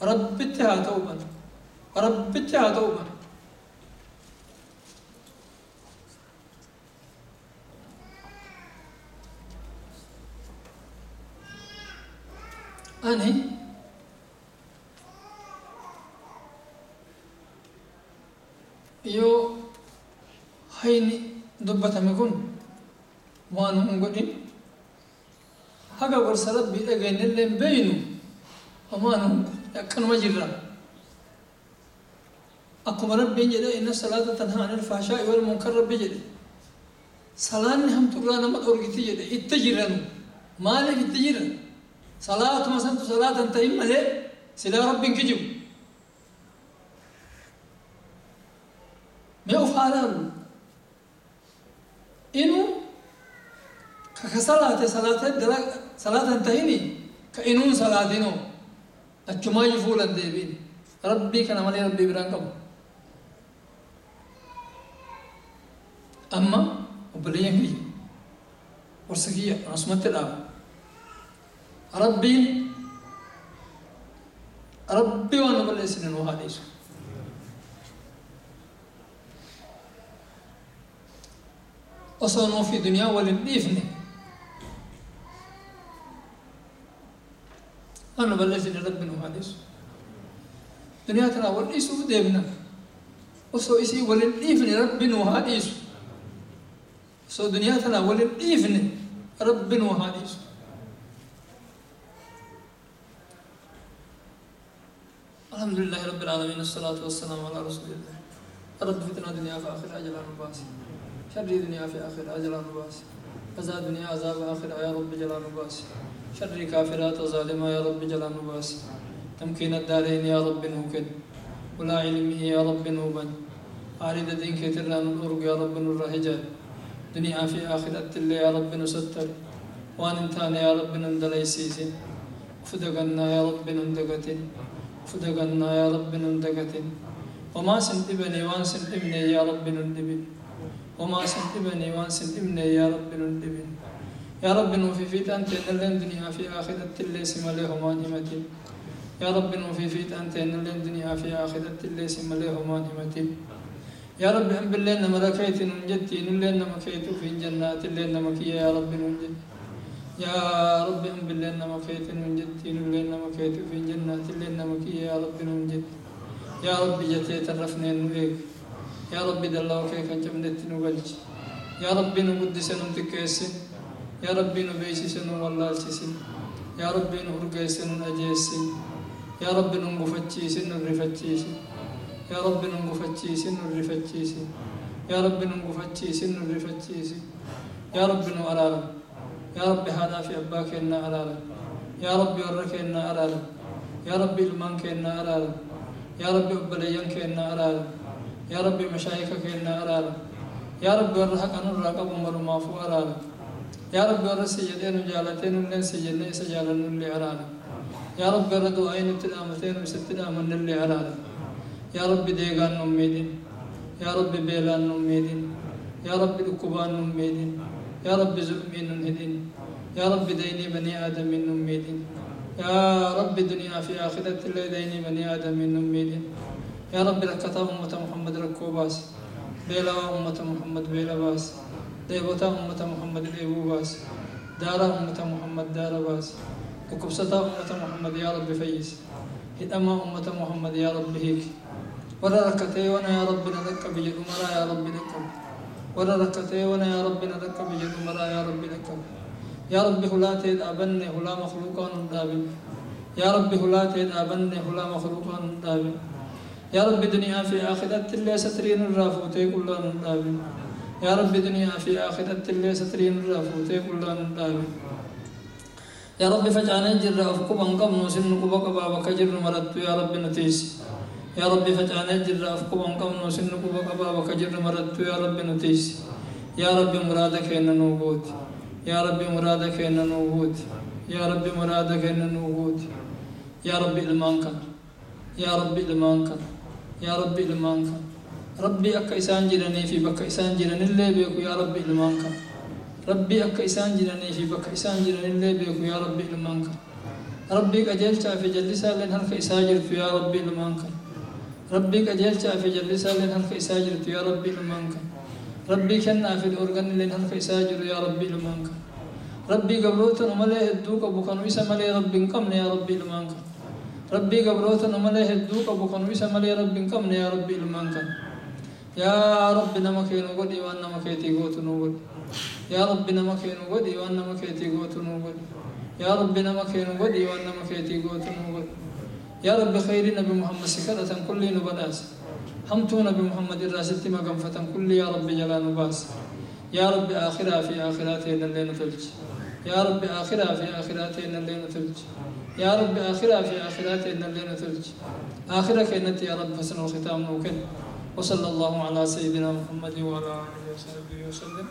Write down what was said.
ربتها توبا ربتها توبا أني يو هيني دبته مكون وانو مقدين هذا ورسالة بيدعين اللي بينه أمانه كانوا مجرا أكو مرب بيجده إن الصلاة تنهى عن الفحشاء والمنكر بيجده صلاة هم تقولنا ما تورجتي جده التجرن مالك التجرن صلاة مثلا صلاة تنتهي ملء سلا رب كجو ما أفعله إنه صلاة تنتهيني كإنون صلاة إنه أجمع يفول الدبين ربي كان مالي ربي برانكم أما وبليان كي ورسكية رسمة الأب ربي وانا بلي سنن وحديث أصلا في دنيا وللإفن أنا بلي سنن ربنا وحديث دنيا ترى والإسو ديبنا وصو إسي وللإفن ربنا وحديث سو دنيا ترى وللإفن ربنا وحديث الحمد لله رب العالمين الصلاة والسلام على رسول الله رب فتنة دنيا في آخر أجل نباس شر دنيا في آخر أجل نباس عذاب دنيا عذاب آخر يا رب جلال نباس شر كافرات وظالمة يا رب جلال نباس تمكين الدارين يا رب نوكد ولا علمه يا رب نوبن عارض دين كتر نورق يا رب نور حجاب دنيا في آخر أتل يا رب نستر وان انتان يا رب نندليسيسين فدقنا يا رب نندقتين فدقنا يا رب نندقتين وما سنتبني وان سنتبني يا رب نندبن وما سنتبني وان سنتبني يا رب نندبن يا رب نوفي فيت أنت نلن دنيا في آخرة اللي سماليه مانهمتين يا رب نوفي فيت أنت نلن دنيا في آخرة اللي سماليه مانهمتين يا رب أم بالله ملكيت ننجتي نلن مكيت في جنات اللي نمكي يا رب ننجت يا رب أم بالله مكيت ننجتي نلن مكيت في جنات اللي نمكي يا رب ننجت يا رب جتي ترفني نويك يا رب دلوك كان جمدت نوبلج يا رب نقدس نمتكيسن يا رب نبيسس نوالالسسن يا رب نهرقيسن أجيسن يا رب ننقفتشيسن نرفتشيسن يا رب ننقفتشيسن نرفتشيسن يا رب ننقفتشيسن نرفتشيسن يا رب نوالالم يا رب هذا في أباك إنا ألالم يا رب ورك إنا ألالم يا رب المنك إنا ألالم يا رب أبليانك إنا ألالم يا رب مشايخك إنا ألالم يا رب ورحك أن الرقب مرمافو ألالم يا رب ورد سيدين وجالتين ولن سيدين سجالن اللي ألالم يا رب ورد أين تلامتين وستلامن اللي ألالم يا رب ديغان نميدين يا رب بيلان نميدين يا رب الكبان نميدين يا رب زؤمين هدين يا رب ديني بني آدم نميدين يا رب دنيا في آخرة اللي ديني بني آدم نميدين يا رب لك كتاب أمة محمد ركوباس بيلا أمة محمد بيلا باس ديبوتا أمة محمد ديبو باس دارا أمة محمد دارا باس وكبستا أمة محمد يا رب فيس هدما أمة محمد يا رب هيك ولا ركتي وانا يا رب ندك بجد مرا يا رب ندك ولا ركتي وانا يا رب ندك بجد مرا يا رب ندك يا رب هلا تيد أبني هلا مخلوقان دابن يا رب هلا تيد أبني هلا مخلوقان دابن يا رب دنيا في آخرة اللي سترين الرافوتي كلان دابن يا رب دنيا في آخرة اللي سترين الرافوتي كلان دابن يا رب فجعنا جر أفكم أنكم نوسن كبك بابك جر مرت يا رب نتيس يا رب فجعنا جر أفكم أنكم نوسن كبك بابك جر مرت يا رب نتيس يا رب مرادك إن نوبوت يا رب مرادك إن نوبوت يا رب مرادك إن نوبوت يا رب المانك يا رب المانك يا رب المانك ربي أكا إسان جراني في بكا إسان جراني اللي بيكو يا رب المانك ربي أكا إسان جراني في بكا إسان جراني اللي بيكو يا رب المانك ربي أجلت في جلسة لن هلك إساجر يا ربي لمانك ربي أجلت في جلسة لن هلك إساجر يا ربي لمانك ربي كنا في الأورغان لن هلك إساجر يا ربي لمانك ربي قبروتنا مليه الدوك أبو كنويس مليه ربي انقمنا يا ربي لمانك ربي قبروتنا مليه الدوك أبو كنويس مليه ربي انقمنا يا ربي لمانك يا رب نمكين وقدي وأن نمكيتي قوت نوقد يا رب نمكين وقدي وأن نمكيتي قوت نوقد يا رب نمكين وقدي وأن نمكيتي قوت نوقد يا رب خير نبي محمد سكرة كل نبناس حمتو نبي محمد الراسل ما قنفة كل يا رب جلال نباس يا رب آخرها في آخراتنا اللي نتلج يا رب آخرها في آخراتنا اللي نتلج يا رب آخرها في آخراتنا اللي نتلج آخرها كانت يا رب حسن الختام نوكل وصلى الله على سيدنا محمد وعلى آله وصحبه وسلم